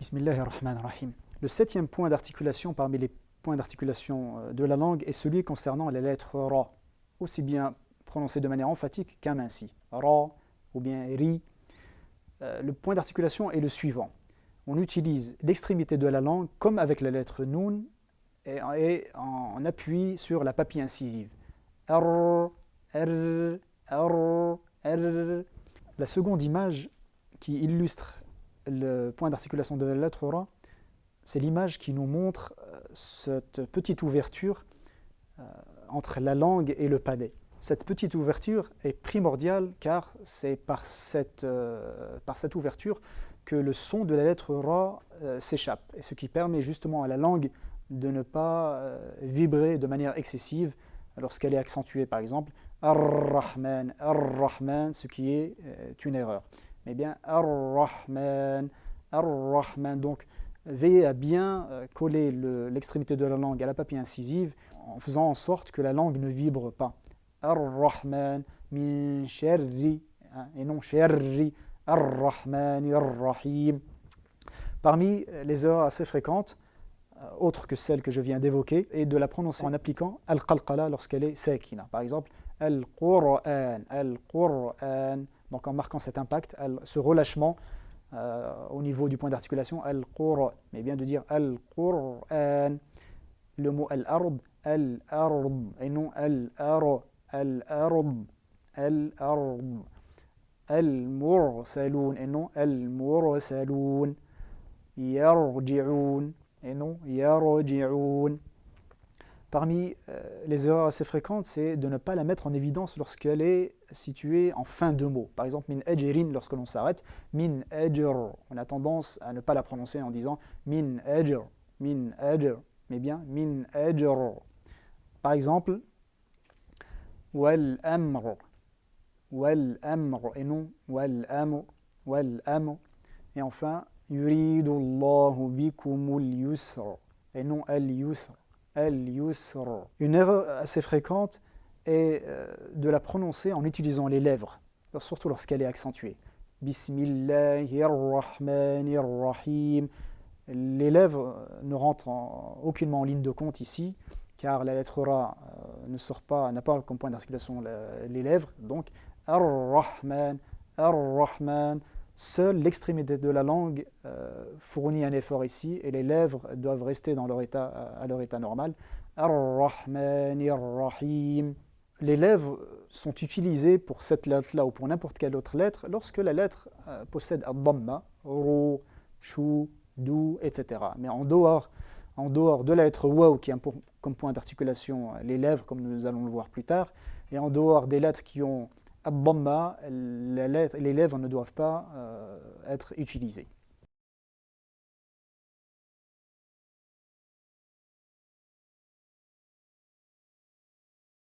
Bismillahirrahmanirrahim. Le septième point d'articulation parmi les points d'articulation de la langue est celui concernant les lettres ra, aussi bien prononcées de manière emphatique qu'amincie. Ra ou bien ri. Le point d'articulation est le suivant. On utilise l'extrémité de la langue comme avec la lettre nun et en appui sur la papille incisive. R, R, R, R. La seconde image qui illustre le point d'articulation de la lettre ra, c'est l'image qui nous montre cette petite ouverture entre la langue et le palais. Cette petite ouverture est primordiale car c'est par cette ouverture que le son de la lettre ra s'échappe, et ce qui permet justement à la langue de ne pas vibrer de manière excessive lorsqu'elle est accentuée, par exemple Ar-Rahman, Ar-Rahman, ce qui est une erreur. Mais bien Ar-Rahman, Ar-Rahman. Donc veillez à bien coller l'extrémité de la langue à la papille incisive en faisant en sorte que la langue ne vibre pas. Ar-Rahman min sharri, et non sharri, Ar-Rahman Ar-Rahim. Parmi les erreurs assez fréquentes, autres que celles que je viens d'évoquer, est de la prononcer en appliquant al-qalqala lorsqu'elle est sakina. Par exemple, al-Qur'an, al-Qur'an. Donc en marquant cet impact, ce relâchement au niveau du point d'articulation, al-Qur'an, mais bien de dire al-Qur'an. Le mot al-ard, al-ard, et non al-ar, al-ard, al-ard. Al-mursaloun, et non al-mursaloun. Yarji'oun, et non yarji'oun. Parmi les erreurs assez fréquentes, c'est de ne pas la mettre en évidence lorsqu'elle est située en fin de mot. Par exemple, min ajrin, lorsque l'on s'arrête, min ajr. On a tendance à ne pas la prononcer en disant min ajr, mais bien min ajr. Par exemple, wal amr, et non wal amr. Et enfin, yuridu Allahu bikumul yusr, et non al-yusr. Al-yusr. Une erreur assez fréquente est de la prononcer en utilisant les lèvres, surtout lorsqu'elle est accentuée. Bismillahirrahmanirrahim. Les lèvres ne rentrent aucunement en ligne de compte ici, car la lettre ra n'a pas comme point d'articulation les lèvres. Donc, ar-Rahman, ar-Rahman. Seule l'extrémité de la langue fournit un effort ici, et les lèvres doivent rester à leur état normal. Ar-Rahman, ar-Rahim. Les lèvres sont utilisées pour cette lettre-là ou pour n'importe quelle autre lettre lorsque la lettre possède ad-damma, ru, shu, du, etc. Mais en dehors de la lettre waw qui a comme point d'articulation les lèvres, comme nous allons le voir plus tard, et en dehors des lettres qui ont ad-damma, les lèvres ne doivent pas être utilisées.